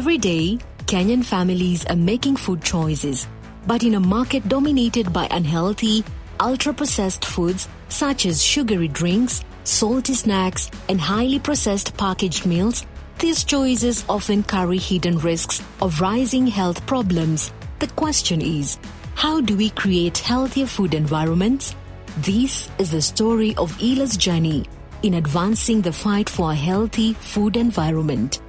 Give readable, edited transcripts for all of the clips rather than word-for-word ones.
Every day, Kenyan families are making food choices, but in a market dominated by unhealthy, ultra-processed foods such as sugary drinks, salty snacks, and highly processed packaged meals, these choices often carry hidden risks of rising health problems. The question is, how do we create healthier food environments? This is the story of IILA's journey in advancing the fight for a healthy food environment.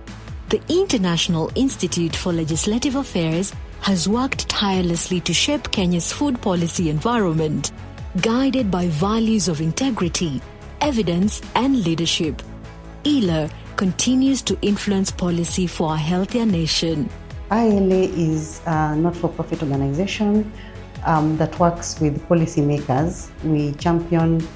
The International Institute for Legislative Affairs has worked tirelessly to shape Kenya's food policy environment, guided by values of integrity, evidence, and leadership. IILA continues to influence policy for a healthier nation. IILA is a not-for-profit organization that works with policymakers. We champion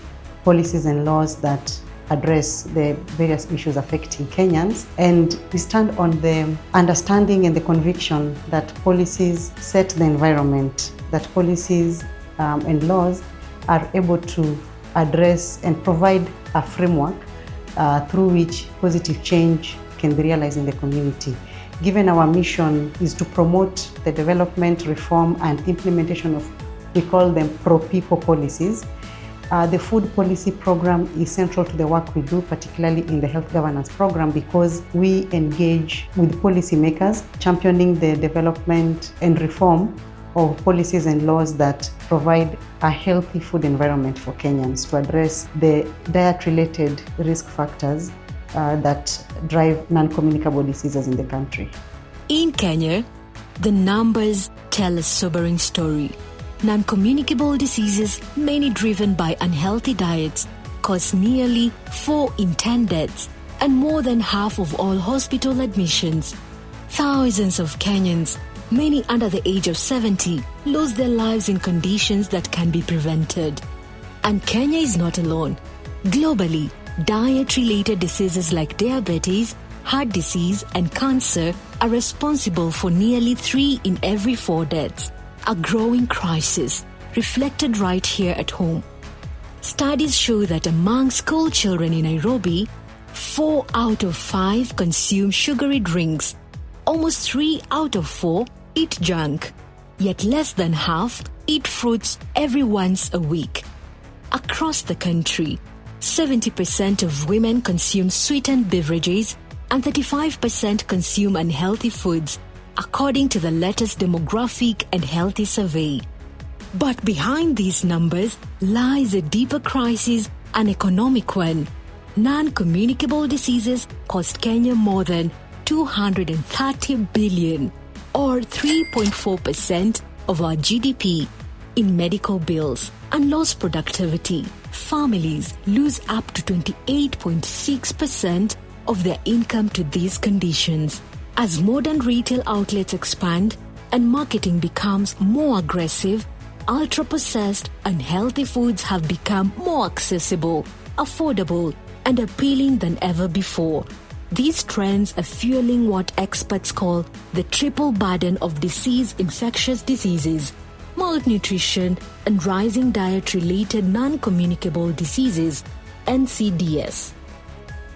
policies and laws that address the various issues affecting Kenyans, and we stand on the understanding and the conviction that policies set the environment, that policies and laws are able to address and provide a framework through which positive change can be realized in the community. Given our mission is to promote the development, reform, and implementation of, we call them pro-people policies, the food policy program is central to the work we do, particularly in the health governance program, because we engage with policymakers, championing the development and reform of policies and laws that provide a healthy food environment for Kenyans to address the diet-related risk factors that drive non-communicable diseases in the country. In Kenya, the numbers tell a sobering story. Non-communicable diseases, many driven by unhealthy diets, cause nearly 4 in 10 deaths and more than half of all hospital admissions. Thousands of Kenyans, many under the age of 70, lose their lives in conditions that can be prevented. And Kenya is not alone. Globally, diet-related diseases like diabetes, heart disease, and cancer are responsible for nearly 3 in every 4 deaths. A growing crisis reflected right here at home. Studies show that among school children in Nairobi, 4 out of 5 consume sugary drinks. Almost 3 out of 4 eat junk, yet less than half eat fruits every once a week. Across the country, 70% of women consume sweetened beverages and 35% consume unhealthy foods, according to the latest demographic and healthy survey. But behind these numbers lies a deeper crisis, an economic one. Non-communicable diseases cost Kenya more than 230 billion, or 3.4% of our GDP, in medical bills and lost productivity. Families lose up to 28.6% of their income to these conditions. As modern retail outlets expand and marketing becomes more aggressive, ultra-processed, unhealthy foods have become more accessible, affordable, and appealing than ever before. These trends are fueling what experts call the triple burden of infectious diseases, malnutrition, and rising diet-related non-communicable diseases, NCDs.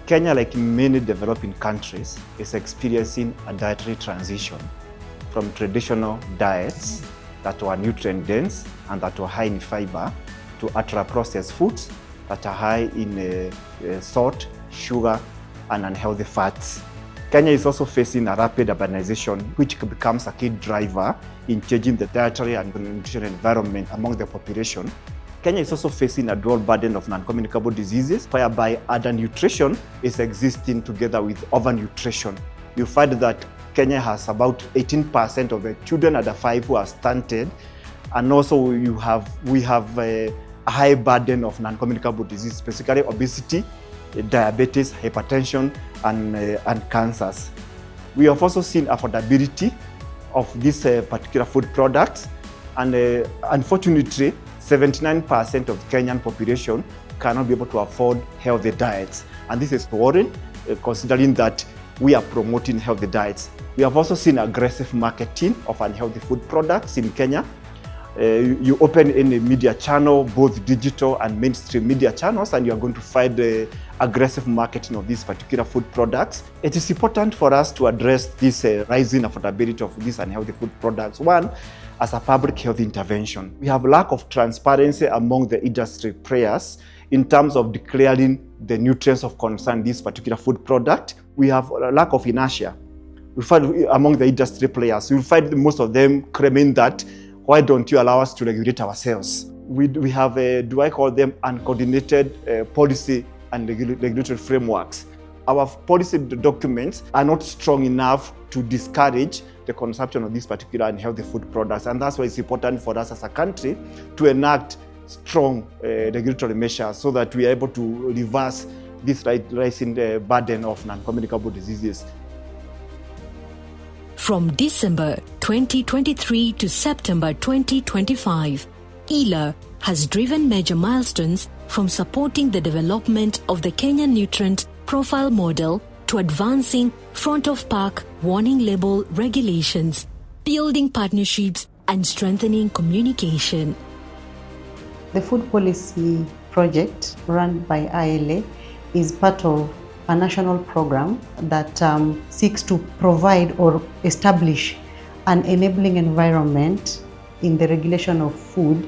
Kenya, like many developing countries, is experiencing a dietary transition from traditional diets that were nutrient-dense and that were high in fiber to ultra-processed foods that are high in salt, sugar, and unhealthy fats. Kenya is also facing a rapid urbanization, which becomes a key driver in changing the dietary and nutrition environment among the population. Kenya is also facing a dual burden of non-communicable diseases, whereby undernutrition is existing together with overnutrition. You find that Kenya has about 18% of the children under 5 who are stunted, and also we have a high burden of non-communicable diseases, specifically obesity, diabetes, hypertension, and cancers. We have also seen affordability of these particular food products, and unfortunately, 79% of Kenyan population cannot be able to afford healthy diets. And this is worrying, considering that we are promoting healthy diets. We have also seen aggressive marketing of unhealthy food products in Kenya. You open any media channel, both digital and mainstream media channels, and you're going to find the aggressive marketing of these particular food products. It is important for us to address this rising affordability of these unhealthy food products. One, as a public health intervention. We have lack of transparency among the industry players in terms of declaring the nutrients of concern this particular food product. We have a lack of inertia. We find among the industry players, you'll find most of them claiming that, why don't you allow us to regulate ourselves? We have, do I call them uncoordinated policy and regulatory frameworks. Our policy documents are not strong enough to discourage the consumption of these particular unhealthy food products. And that's why it's important for us as a country to enact strong regulatory measures so that we are able to reverse this rising burden of non-communicable diseases. From December 2023 to September 2025, IILA has driven major milestones from supporting the development of the Kenyan nutrient profile model to advancing front-of-pack warning label regulations, building partnerships, and strengthening communication. The food policy project run by IILA is part of a national program that seeks to provide or establish an enabling environment in the regulation of food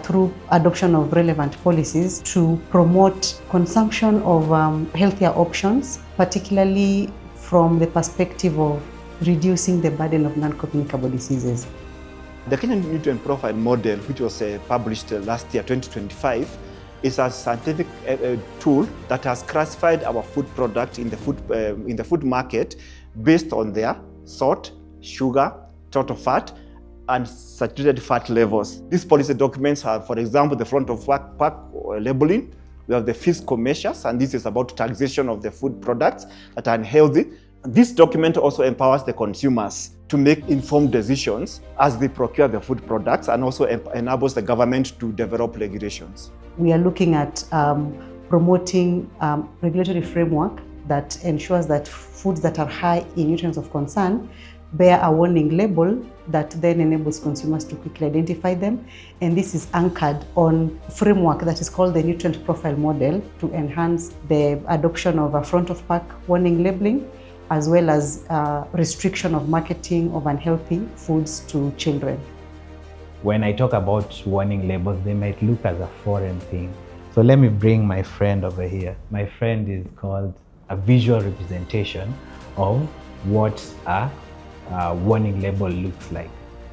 through adoption of relevant policies to promote consumption of healthier options, particularly from the perspective of reducing the burden of non-communicable diseases. The Kenyan Nutrient Profile Model, which was published last year, 2025, is a scientific tool that has classified our food products in the food market based on their salt, sugar, total fat, and saturated fat levels. These policy documents have, for example, the front of pack labeling. We have the fiscal measures, and this is about taxation of the food products that are unhealthy. This document also empowers the consumers to make informed decisions as they procure the food products, and also enables the government to develop regulations. We are looking at promoting regulatory framework that ensures that foods that are high in nutrients of concern bear a warning label that then enables consumers to quickly identify them. And this is anchored on a framework that is called the Nutrient Profile Model to enhance the adoption of a front-of-pack warning labeling, as well as restriction of marketing of unhealthy foods to children. When I talk about warning labels, they might look as a foreign thing. So let me bring my friend over here. My friend is called a visual representation of what a warning label looks like.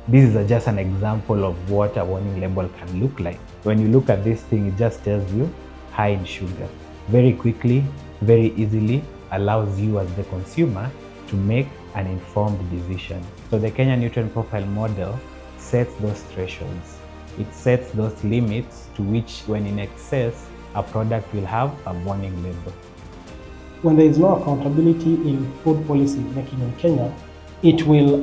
This is just an example of what a warning label can look like. When you look at this thing, it just tells you high in sugar. Very quickly, very easily, allows you as the consumer to make an informed decision. So the Kenya Nutrient Profile Model sets those thresholds. It sets those limits to which, when in excess, a product will have a warning label. When there is no accountability in food policy making in Kenya, it will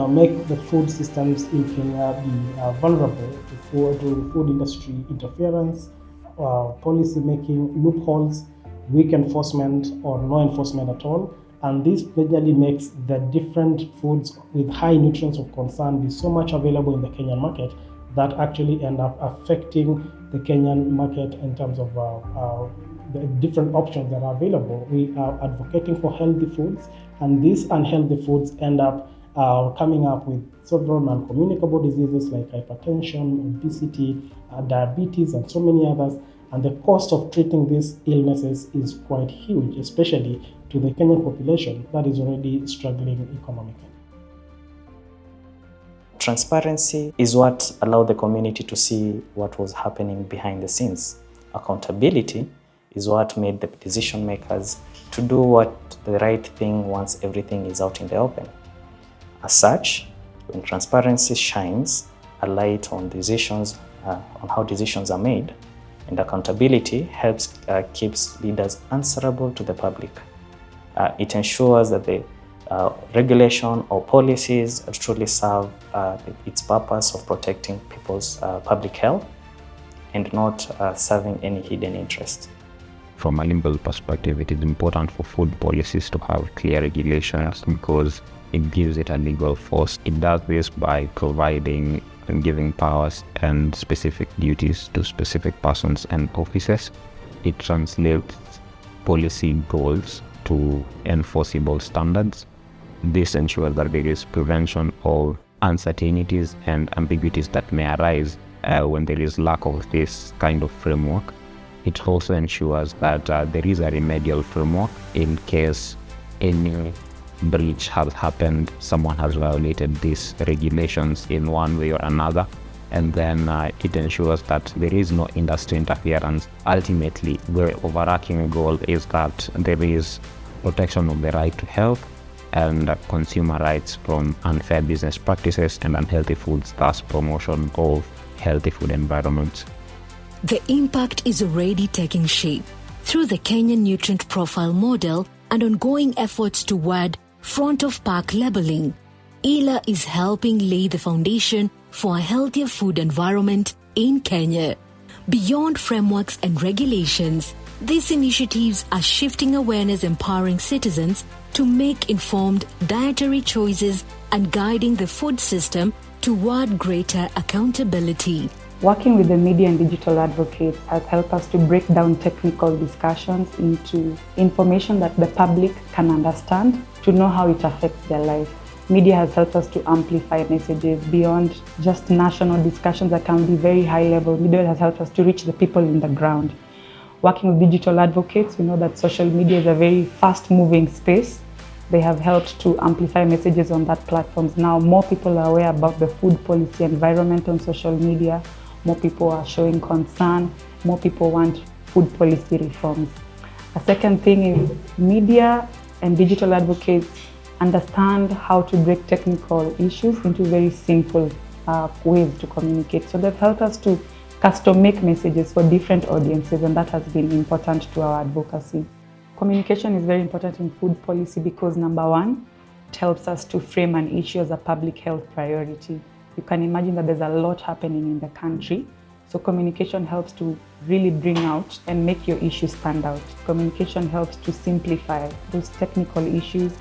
make the food systems in Kenya be vulnerable to food industry interference, policy making loopholes, weak enforcement or no enforcement at all. And this majorly makes the different foods with high nutrients of concern be so much available in the Kenyan market that actually end up affecting the Kenyan market in terms of the different options that are available. We are advocating for healthy foods, and these unhealthy foods end up coming up with several non-communicable diseases like hypertension, obesity, diabetes, and so many others. And the cost of treating these illnesses is quite huge, especially to the Kenyan population that is already struggling economically. Transparency is what allowed the community to see what was happening behind the scenes. Accountability is what made the decision makers to do what the right thing once everything is out in the open. As such, when transparency shines a light on decisions, on how decisions are made, and accountability helps keeps leaders answerable to the public. It ensures that the regulation or policies truly serve its purpose of protecting people's public health and not serving any hidden interest. From a legal perspective, it is important for food policies to have clear regulations because it gives it a legal force. It does this by providing and giving powers and specific duties to specific persons and offices. It translates policy goals to enforceable standards. This ensures that there is prevention of uncertainties and ambiguities that may arise when there is lack of this kind of framework. It also ensures that there is a remedial framework in case any breach has happened, someone has violated these regulations in one way or another, and then it ensures that there is no industry interference. Ultimately, the overarching goal is that there is protection of the right to health and consumer rights from unfair business practices and unhealthy foods, thus promotion of healthy food environments. The impact is already taking shape through the Kenyan Nutrient Profile Model and ongoing efforts toward front-of-pack labeling. IILA is helping lay the foundation for a healthier food environment in Kenya. Beyond frameworks and regulations, these initiatives are shifting awareness, empowering citizens to make informed dietary choices and guiding the food system toward greater accountability. Working with the media and digital advocates has helped us to break down technical discussions into information that the public can understand, to know how it affects their life. Media has helped us to amplify messages beyond just national discussions that can be very high level. Media has helped us to reach the people in the ground. Working with digital advocates, we know that social media is a very fast-moving space. They have helped to amplify messages on that platforms. Now more people are aware about the food policy environment on social media. More people are showing concern. More people want food policy reforms. A second thing is media and digital advocates understand how to break technical issues into very simple ways to communicate. So they've helped us to custom make messages for different audiences, and that has been important to our advocacy. Communication is very important in food policy because, number one, it helps us to frame an issue as a public health priority. You can imagine that there's a lot happening in the country. So communication helps to really bring out and make your issue stand out. Communication helps to simplify those technical issues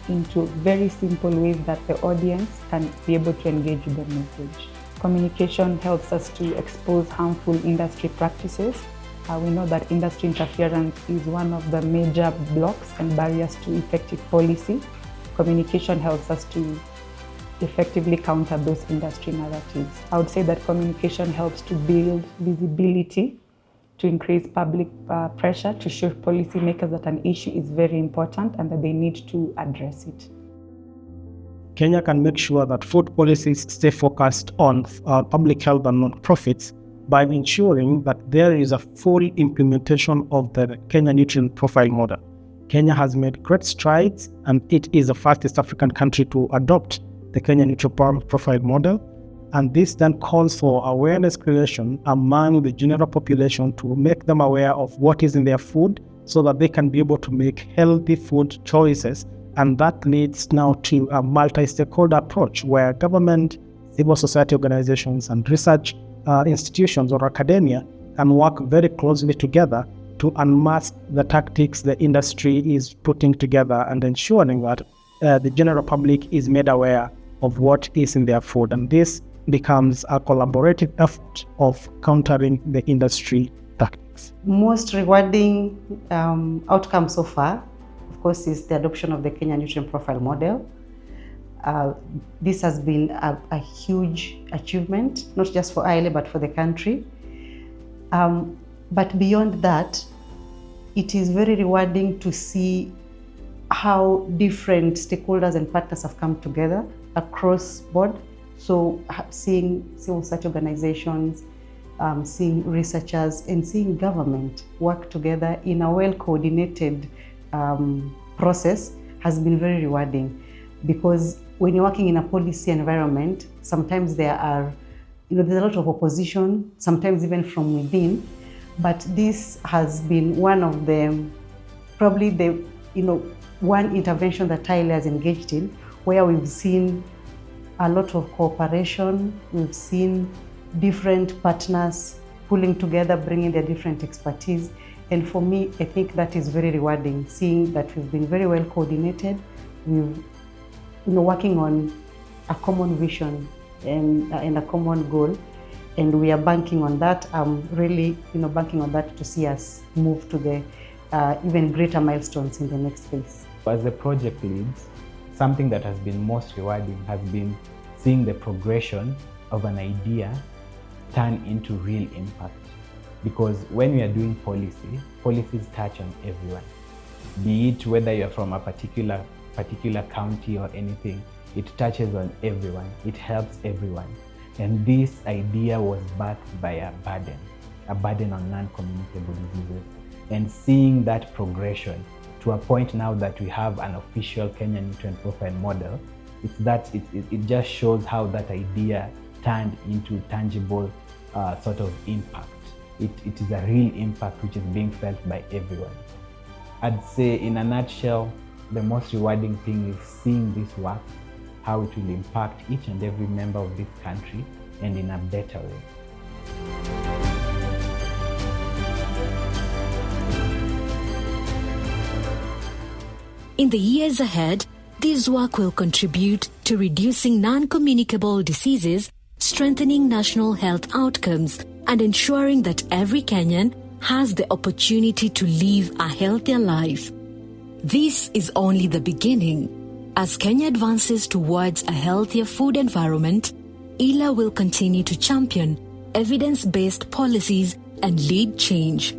into very simple ways that the audience can be able to engage with the message. Communication helps us to expose harmful industry practices. We know that industry interference is one of the major blocks and barriers to effective policy. Communication helps us to effectively counter those industry narratives. I would say that communication helps to build visibility, to increase public pressure, to show policymakers that an issue is very important and that they need to address it. Kenya can make sure that food policies stay focused on public health and non-profits by ensuring that there is a full implementation of the Kenya Nutrient Profile Model. Kenya has made great strides, and it is the fastest African country to adopt the Kenya Nutrient Profile Model. And this then calls for awareness creation among the general population to make them aware of what is in their food so that they can be able to make healthy food choices. And that leads now to a multi-stakeholder approach where government, civil society organizations, and research institutions or academia can work very closely together to unmask the tactics the industry is putting together and ensuring that the general public is made aware of what is in their food. And this becomes a collaborative effort of countering the industry tactics. Most rewarding outcome so far, of course, is the adoption of the Kenya Nutrient Profile Model. This has been a huge achievement, not just for IILA, but for the country. But beyond that, it is very rewarding to see how different stakeholders and partners have come together across board. So seeing civil society organizations, seeing researchers, and seeing government work together in a well-coordinated process has been very rewarding. Because when you're working in a policy environment, sometimes there's a lot of opposition, sometimes even from within. But this has been one of the, probably the, one intervention that IILA has engaged in, where we've seen a lot of cooperation, we've seen different partners pulling together, bringing their different expertise. And for me, I think that is very rewarding, seeing that we've been very well coordinated, we've working on a common vision and a common goal. And we are banking on that. Really, banking on that to see us move to the even greater milestones in the next phase. As the project leads, something that has been most rewarding has been seeing the progression of an idea turn into real impact. Because when we are doing policy, policies touch on everyone. Be it whether you're from a particular county or anything, it touches on everyone. It helps everyone. And this idea was backed by a burden on non-communicable diseases. And seeing that progression to a point now that we have an official Kenyan nutrient profile model, it just shows how that idea turned into tangible sort of impact. It is a real impact which is being felt by everyone. I'd say in a nutshell, the most rewarding thing is seeing this work, how it will impact each and every member of this country, and in a better way. In the years ahead, this work will contribute to reducing non-communicable diseases, strengthening national health outcomes, and ensuring that every Kenyan has the opportunity to live a healthier life. This is only the beginning. As Kenya advances towards a healthier food environment, IILA will continue to champion evidence-based policies and lead change.